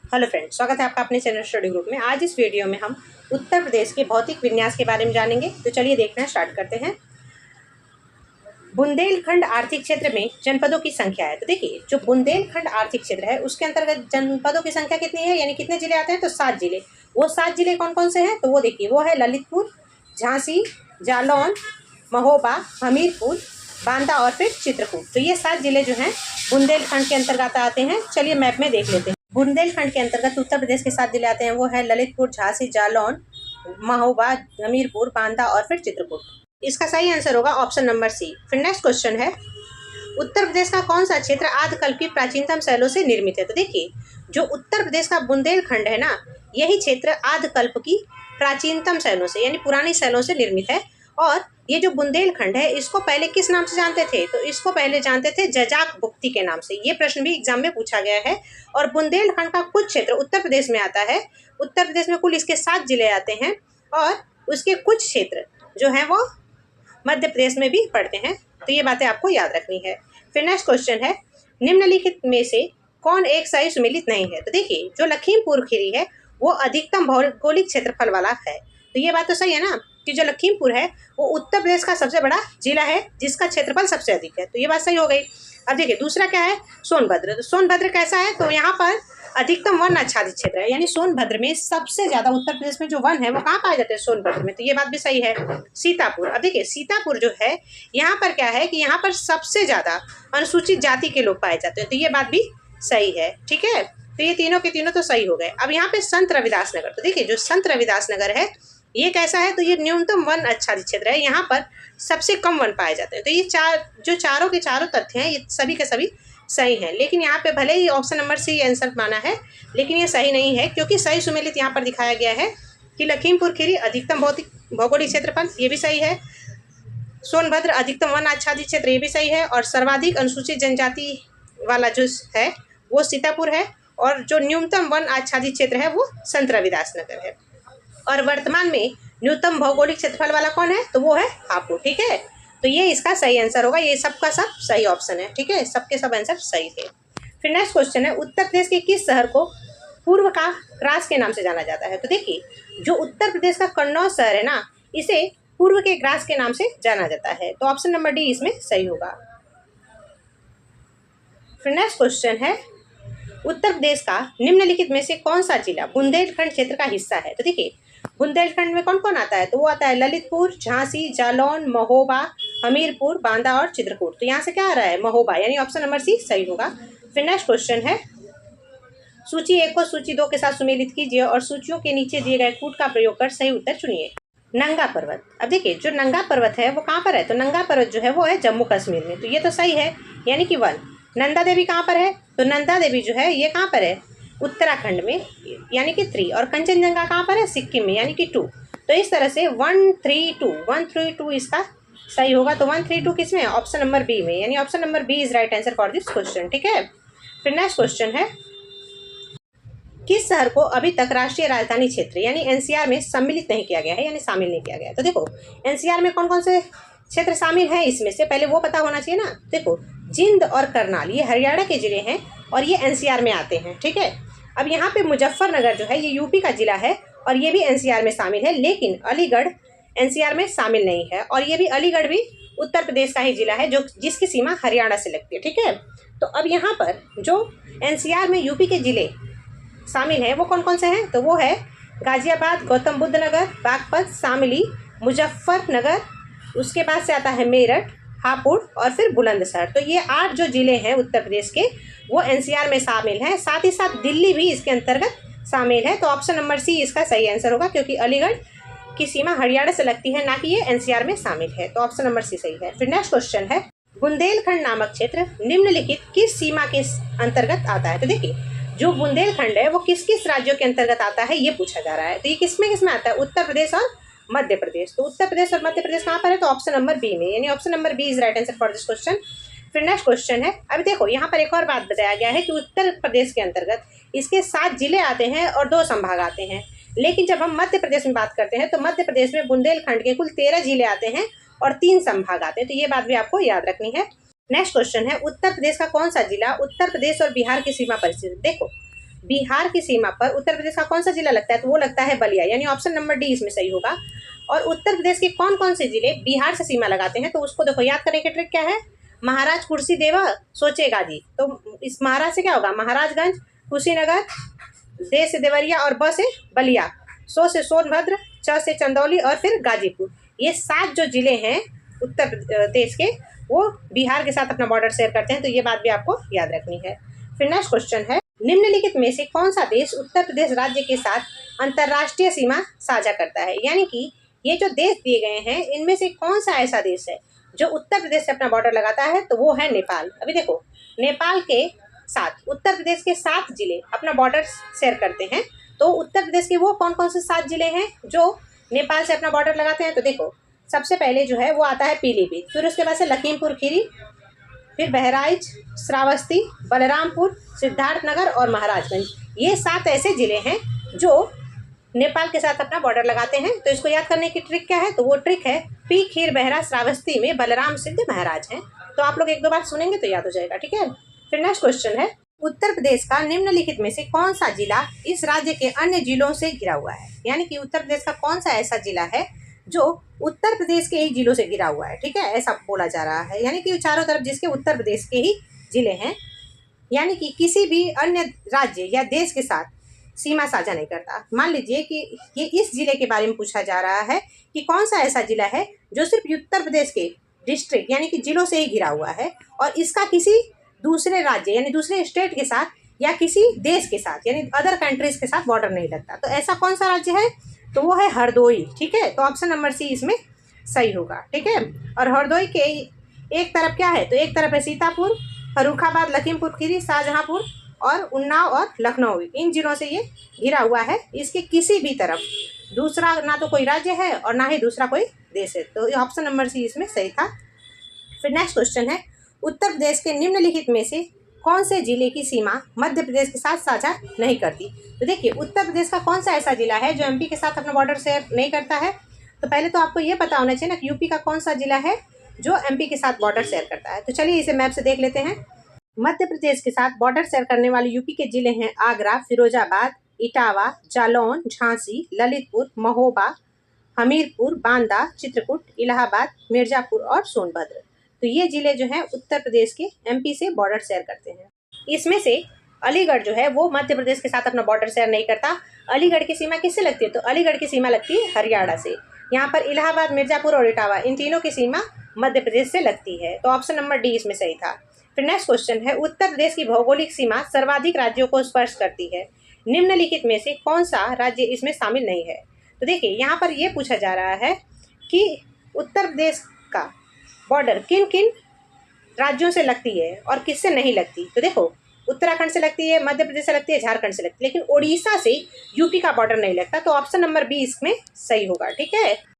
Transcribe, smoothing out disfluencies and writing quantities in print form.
Hello friends, स्वागत है आपका अपने चैनल स्टडी ग्रुप में। आज इस वीडियो में हम उत्तर प्रदेश के भौतिक विन्यास के बारे में जानेंगे। तो चलिए देखना स्टार्ट करते हैं। बुंदेलखंड आर्थिक क्षेत्र में जनपदों की संख्या है। तो देखिए, जो बुंदेलखंड आर्थिक क्षेत्र है उसके अंतर्गत जनपदों की संख्या कितनी है, यानी कितने जिले आते हैं, तो 7 जिले। वो 7 जिले कौन कौन से हैं, तो वो देखिए, वो है ललितपुर, झांसी, जालौन, महोबा, हमीरपुर, बांदा और फिर चित्रकूट। तो ये 7 जिले जो हैं बुंदेलखंड के अंतर्गत आते हैं। चलिए मैप में देख लेते हैं। बुंदेलखंड के अंतर्गत उत्तर प्रदेश के 7 जिले आते हैं। वो है ललितपुर, झांसी, जालौन, महोबा, हमीरपुर, बांदा और फिर चित्रकूट। इसका सही आंसर होगा ऑप्शन नंबर सी। फिर नेक्स्ट क्वेश्चन है, उत्तर प्रदेश का कौन सा क्षेत्र आदिकल्प की प्राचीनतम शैलों से निर्मित है। तो देखिए, जो उत्तर प्रदेश का बुंदेलखंड है ना, यही क्षेत्र आदिकल्प की प्राचीनतम शैलों से यानी पुरानी शैलों से निर्मित है। और ये जो बुंदेलखंड है इसको पहले किस नाम से जानते थे, तो इसको पहले जानते थे जजाक भुक्ति के नाम से। ये प्रश्न भी एग्जाम में पूछा गया है। और बुंदेलखंड का कुछ क्षेत्र उत्तर प्रदेश में आता है। उत्तर प्रदेश में कुल इसके 7 जिले आते हैं और उसके कुछ क्षेत्र जो हैं वो मध्य प्रदेश में भी पड़ते हैं। तो ये बातें आपको याद रखनी है। फिर नेक्स्ट क्वेश्चन है, निम्नलिखित में से कौन एक सही सुमेलित नहीं है। तो देखिए, जो लखीमपुर खीरी है वो अधिकतम भौगोलिक क्षेत्रफल वाला है। तो ये बात तो सही है ना, कि जो लखीमपुर है वो उत्तर प्रदेश का सबसे बड़ा जिला है जिसका क्षेत्रफल सबसे अधिक है। तो ये बात सही हो गई। अब देखिए, दूसरा क्या है, सोनभद्र। तो सोनभद्र कैसा है, तो यहाँ पर अधिकतम वन आच्छादित क्षेत्र है, यानी सोनभद्र में सबसे ज्यादा उत्तर प्रदेश में जो वन है वो कहाँ पाए जाते हैं, सोनभद्र में। तो ये बात भी सही है। सीतापुर, अब देखिए सीतापुर जो है यहाँ पर क्या है कि यहाँ पर सबसे ज्यादा अनुसूचित जाति के लोग पाए जाते हैं। तो ये बात भी सही है। ठीक है, तो ये तीनों के तीनों तो सही हो गए। अब यहाँ पे संत रविदास नगर, तो देखिए जो संत रविदास नगर है ये कैसा है, तो ये न्यूनतम वन आच्छादित क्षेत्र है, यहाँ पर सबसे कम वन पाए जाते हैं। तो ये चारों के चारों तथ्य हैं, ये सभी के सभी सही हैं। लेकिन यहाँ पे भले ही ऑप्शन नंबर सी आंसर माना है, लेकिन ये सही नहीं है, क्योंकि सही सुमेलित यहाँ पर दिखाया गया है कि लखीमपुर खीरी अधिकतम भौगोलिक क्षेत्रफल, ये भी सही है। सोनभद्र अधिकतम वन आच्छादित क्षेत्र, ये भी सही है। और सर्वाधिक अनुसूचित जनजाति वाला जो है वो सीतापुर है। और जो न्यूनतम वन आच्छादित क्षेत्र है वो संत रविदास नगर है। और वर्तमान में न्यूनतम भौगोलिक क्षेत्रफल वाला कौन है, तो वो है हापुड़। ठीक है, तो ये इसका सही आंसर होगा। ये सबका सब सही ऑप्शन है। ठीक है, सबके सब आंसर सही थे। फिर नेक्स्ट क्वेश्चन है, उत्तर प्रदेश के किस शहर को पूर्व का ग्रास के नाम से जाना जाता है। तो देखिए, जो उत्तर प्रदेश का कन्नौज शहर है ना, इसे पूर्व के ग्रास के नाम से जाना जाता है। तो ऑप्शन नंबर डी इसमें सही होगा। फिर नेक्स्ट क्वेश्चन है, उत्तर प्रदेश का निम्नलिखित में से कौन सा जिला बुंदेलखंड क्षेत्र का हिस्सा है। तो देखिए, बुंदेलखंड में कौन कौन आता है, तो वो आता है ललितपुर, झांसी, जालौन, महोबा, हमीरपुर, बांदा और चित्रकूट। तो यहाँ से क्या आ रहा है, महोबा, यानी ऑप्शन नंबर सी सही होगा। फिर नेक्स्ट क्वेश्चन है, सूची 1 को सूची 2 के साथ सुमेलित कीजिए और सूचियों के नीचे दिए गए कूट का प्रयोग कर सही उत्तर चुनिए। नंगा पर्वत, अब देखिए जो नंगा पर्वत है वो कहाँ पर है, तो नंगा पर्वत जो है वो है जम्मू कश्मीर में। तो ये तो सही है, यानी कि 1। नंदा देवी कहाँ पर है, तो नंदा देवी जो है ये कहाँ पर है, उत्तराखंड में, यानी कि 3। और कंचनजंगा कहाँ पर है, सिक्किम में, यानी कि 2। तो इस तरह से 132 इसका सही होगा। तो 132 किस में है, ऑप्शन नंबर बी में, यानी option number B is right answer for this question. ठीक है, फिर नेक्स्ट क्वेश्चन है, किस शहर को अभी तक राष्ट्रीय राजधानी क्षेत्र यानी एनसीआर में सम्मिलित नहीं किया गया है, यानी शामिल नहीं किया गया है। तो देखो, एनसीआर में कौन कौन से क्षेत्र शामिल है, इसमें से पहले वो पता होना चाहिए ना। देखो, जिंद और करनाल ये हरियाणा के जिले हैं और ये एनसीआर में आते हैं। ठीक है, अब यहाँ पे मुजफ्फरनगर जो है ये यूपी का जिला है और ये भी एनसीआर में शामिल है, लेकिन अलीगढ़ एनसीआर में शामिल नहीं है। और ये भी अलीगढ़ भी उत्तर प्रदेश का ही जिला है जो जिसकी सीमा हरियाणा से लगती है। ठीक है, तो अब यहाँ पर जो एनसीआर में यूपी के जिले शामिल है वो कौन कौन से हैं, तो वो है गाजियाबाद, गौतम बुद्ध नगर, बागपत, शामली, मुजफ्फरनगर, उसके बाद से आता है मेरठ, हापुड़ और फिर बुलंदशहर। तो ये 8 जो जिले हैं उत्तर प्रदेश के वो एनसीआर में शामिल हैं। साथ ही साथ दिल्ली भी इसके अंतर्गत शामिल है। तो ऑप्शन नंबर सी इसका सही आंसर होगा, क्योंकि अलीगढ़ की सीमा हरियाणा से लगती है, ना कि ये एनसीआर में शामिल है। तो ऑप्शन नंबर सी सही है। फिर नेक्स्ट क्वेश्चन है, बुंदेलखंड नामक क्षेत्र निम्नलिखित किस सीमा के अंतर्गत आता है। तो देखिए, जो बुंदेलखंड है वो किस किस राज्यों के अंतर्गत आता है ये पूछा जा रहा है। तो ये किसमें आता है, उत्तर प्रदेश और मध्य प्रदेश। तो उत्तर प्रदेश और मध्य प्रदेश कहाँ पर है, तो ऑप्शन नंबर बी में, यानी option number B is right answer for this question. फिर नेक्स्ट क्वेश्चन है, अभी देखो यहाँ पर एक और बात बताया गया है कि उत्तर प्रदेश के अंतर्गत इसके 7 जिले आते हैं और 2 संभाग आते हैं। लेकिन जब हम मध्य प्रदेश में बात करते हैं तो मध्य प्रदेश में बुंदेलखंड के कुल 13 जिले आते हैं और 3 संभाग आते हैं। तो ये बात भी आपको याद रखनी है। नेक्स्ट क्वेश्चन है, उत्तर प्रदेश का कौन सा जिला उत्तर प्रदेश और बिहार की सीमा पर स्थित है। देखो, बिहार की सीमा पर उत्तर प्रदेश का कौन सा जिला लगता है, तो वो लगता है बलिया, यानी ऑप्शन नंबर डी इसमें सही होगा। और उत्तर प्रदेश के कौन कौन से जिले बिहार से सीमा लगाते हैं, तो उसको देखो याद करने की ट्रिक क्या है, महाराज कुर्सी देवा सोचेगा जी, तो इस महाराज से क्या होगा, महाराजगंज, कुशीनगर, दे से देवरिया और ब से बलिया, सो से सोनभद्र, च से चंदौली और फिर गाजीपुर। ये 7 जो जिले हैं उत्तर प्रदेश के, वो बिहार के साथ अपना बॉर्डर शेयर करते हैं, तो ये बात भी आपको याद रखनी है। फिर नेक्स्ट क्वेश्चन है, निम्नलिखित में से कौन सा देश उत्तर प्रदेश राज्य के साथ अंतर्राष्ट्रीय सीमा साझा करता है, यानी कि ये जो देश दिए गए हैं इनमें से कौन सा ऐसा देश है जो उत्तर प्रदेश से अपना बॉर्डर लगाता है, तो वो है नेपाल। अभी देखो, नेपाल के साथ उत्तर प्रदेश के 7 जिले अपना बॉर्डर शेयर करते हैं, तो उत्तर प्रदेश के वो कौन कौन से 7 जिले हैं जो नेपाल से अपना बॉर्डर लगाते हैं, तो देखो सबसे पहले जो है वो आता है पीलीभीत, फिर उसके बाद से लखीमपुर खीरी, फिर बहराइच, श्रावस्ती, बलरामपुर, सिद्धार्थनगर और महाराजगंज। ये 7 ऐसे जिले हैं जो नेपाल के साथ अपना बॉर्डर लगाते हैं। तो इसको याद करने की ट्रिक क्या है, तो वो ट्रिक है पी खीर बहरा श्रावस्ती में बलराम सिद्ध महाराज हैं। तो आप लोग 1-2 बार सुनेंगे तो याद हो जाएगा, ठीक है। फिर नेक्स्ट क्वेश्चन है, उत्तर प्रदेश का निम्नलिखित में से कौन सा जिला इस राज्य के अन्य जिलों से घिरा हुआ है, यानी कि उत्तर प्रदेश का कौन सा ऐसा जिला है जो उत्तर प्रदेश के ही जिलों से घिरा हुआ है, ठीक है, ऐसा बोला जा रहा है, यानी कि चारों तरफ जिसके उत्तर प्रदेश के ही जिले हैं, यानी कि किसी भी अन्य राज्य या देश के साथ सीमा साझा नहीं करता। मान लीजिए कि ये इस जिले के बारे में पूछा जा रहा है कि कौन सा ऐसा जिला है जो सिर्फ उत्तर प्रदेश के डिस्ट्रिक्ट यानी कि जिलों से ही घिरा हुआ है और इसका किसी दूसरे राज्य यानी दूसरे स्टेट के साथ या किसी देश के साथ यानी अदर कंट्रीज के साथ बॉर्डर नहीं लगता। तो ऐसा कौन सा राज्य है, तो वो है हरदोई, ठीक है। तो ऑप्शन नंबर सी इसमें सही होगा, ठीक है। और हरदोई के एक तरफ क्या है, तो एक तरफ है सीतापुर, फर्रुखाबाद, लखीमपुर खीरी, शाहजहांपुर और उन्नाव और लखनऊ, इन जिलों से ये घिरा हुआ है। इसके किसी भी तरफ दूसरा ना तो कोई राज्य है और ना ही दूसरा कोई देश है, तो ऑप्शन नंबर सी इसमें सही था। फिर नेक्स्ट क्वेश्चन है, उत्तर प्रदेश के निम्नलिखित में से कौन से जिले की सीमा मध्य प्रदेश के साथ साझा नहीं करती। तो देखिए, उत्तर प्रदेश का कौन सा ऐसा जिला है जो एमपी के साथ अपना बॉर्डर शेयर नहीं करता है, तो पहले तो आपको ये पता होना चाहिए ना कि यूपी का कौन सा जिला है जो एमपी के साथ बॉर्डर शेयर करता है। तो चलिए इसे मैप से देख लेते हैं। मध्य प्रदेश के साथ बॉर्डर शेयर करने वाले यूपी के जिले हैं आगरा, फिरोजाबाद, इटावा, जालौन, झांसी, ललितपुर, महोबा, हमीरपुर, बांदा, चित्रकूट, इलाहाबाद, मिर्जापुर और सोनभद्र। तो ये जिले जो हैं उत्तर प्रदेश के एमपी से बॉर्डर शेयर करते हैं। इसमें से अलीगढ़ जो है वो मध्य प्रदेश के साथ अपना बॉर्डर शेयर नहीं करता। अलीगढ़ की सीमा किससे लगती है, तो अलीगढ़ की सीमा लगती है हरियाणा से। यहाँ पर इलाहाबाद, मिर्जापुर और इटावा, इन तीनों की सीमा मध्य प्रदेश से लगती है। तो ऑप्शन नंबर डी इसमें सही था। फिर नेक्स्ट क्वेश्चन है, उत्तर प्रदेश की भौगोलिक सीमा सर्वाधिक राज्यों को स्पर्श करती है, निम्नलिखित में से कौन सा राज्य इसमें शामिल नहीं है। तो देखिए, यहाँ पर यह पूछा जा रहा है कि उत्तर प्रदेश का बॉर्डर किन किन राज्यों से लगती है और किससे नहीं लगती। तो देखो, उत्तराखंड से लगती है, मध्य प्रदेश से लगती है, झारखंड से लगती है, लेकिन उड़ीसा से यूपी का बॉर्डर नहीं लगता। तो ऑप्शन नंबर बी इसमें सही होगा, ठीक है।